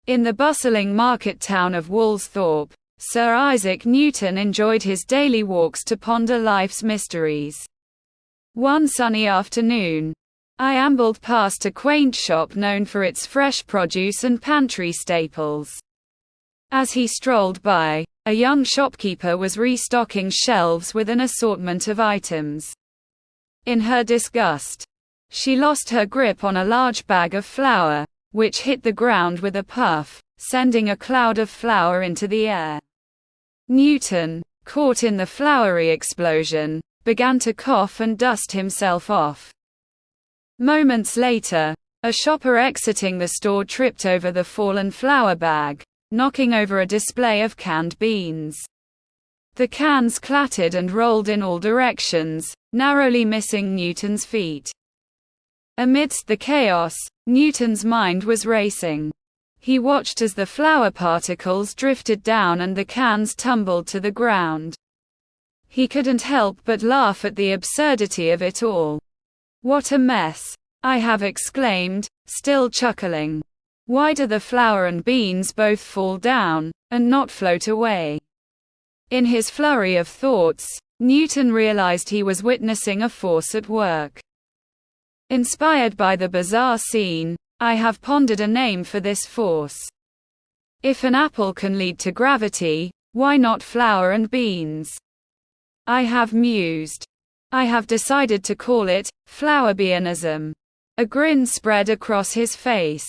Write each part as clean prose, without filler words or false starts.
In the bustling market town of Woolsthorpe, Sir Isaac Newton enjoyed his daily walks to ponder life's mysteries. One sunny afternoon, I ambled past a quaint shop known for its fresh produce and pantry staples. As he strolled by, a young shopkeeper was restocking shelves with an assortment of items. In her disgust, she lost her grip on a large bag of flour, which hit the ground with a puff, sending a cloud of flour into the air. Newton, caught in the floury explosion, began to cough and dust himself off. Moments later, a shopper exiting the store tripped over the fallen flour bag, knocking over a display of canned beans. The cans clattered and rolled in all directions, narrowly missing Newton's feet. Amidst the chaos, Newton's mind was racing. He watched as the flour particles drifted down and the cans tumbled to the ground. He couldn't help but laugh at the absurdity of it all. "What a mess!" I have exclaimed, still chuckling. "Why do the flour and beans both fall down, and not float away?" In his flurry of thoughts, Newton realized he was witnessing a force at work. Inspired by the bizarre scene, I have pondered a name for this force. If an apple can lead to gravity, why not flour and beans? I have mused. I have decided to call it flourbeanism. A grin spread across his face.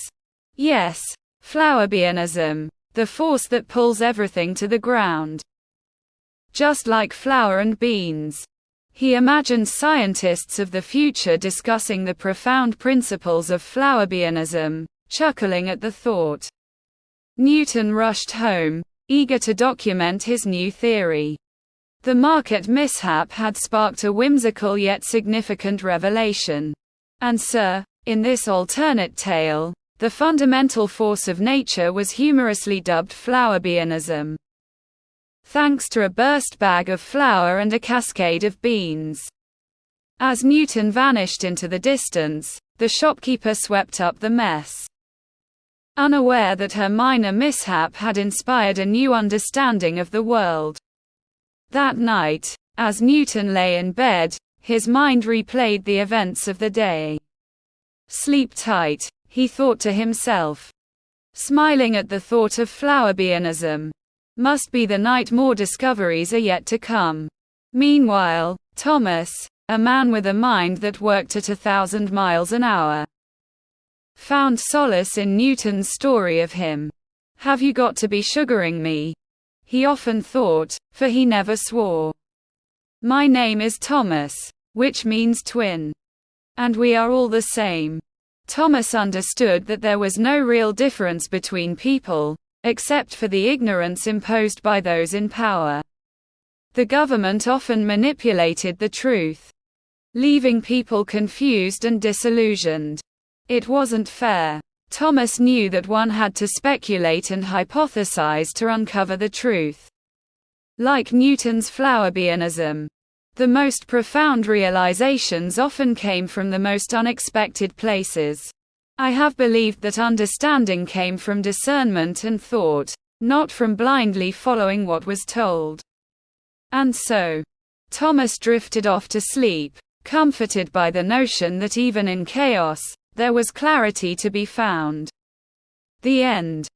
Yes, flourbeanism, the force that pulls everything to the ground. Just like flour and beans. He imagined scientists of the future discussing the profound principles of flourbeanism, chuckling at the thought. Newton rushed home, eager to document his new theory. The market mishap had sparked a whimsical yet significant revelation. And in this alternate tale, the fundamental force of nature was humorously dubbed flourbeanism. Thanks to a burst bag of flour and a cascade of beans. As Newton vanished into the distance, the shopkeeper swept up the mess. Unaware that her minor mishap had inspired a new understanding of the world. That night, as Newton lay in bed, his mind replayed the events of the day. "Sleep tight," he thought to himself. Smiling at the thought of flourbeanism. Must be the night more discoveries are yet to come. Meanwhile, Thomas, a man with a mind that worked at 1,000 miles an hour, found solace in Newton's story of him. "Have you got to be sugaring me?" he often thought, for he never swore. "My name is Thomas, which means twin. And we are all the same." Thomas understood that there was no real difference between people, except for the ignorance imposed by those in power. The government often manipulated the truth, leaving people confused and disillusioned. It wasn't fair. Thomas knew that one had to speculate and hypothesize to uncover the truth. Like Newton's flourbeanism, the most profound realizations often came from the most unexpected places. I have believed that understanding came from discernment and thought, not from blindly following what was told. And so, Thomas drifted off to sleep, comforted by the notion that even in chaos, there was clarity to be found. The end.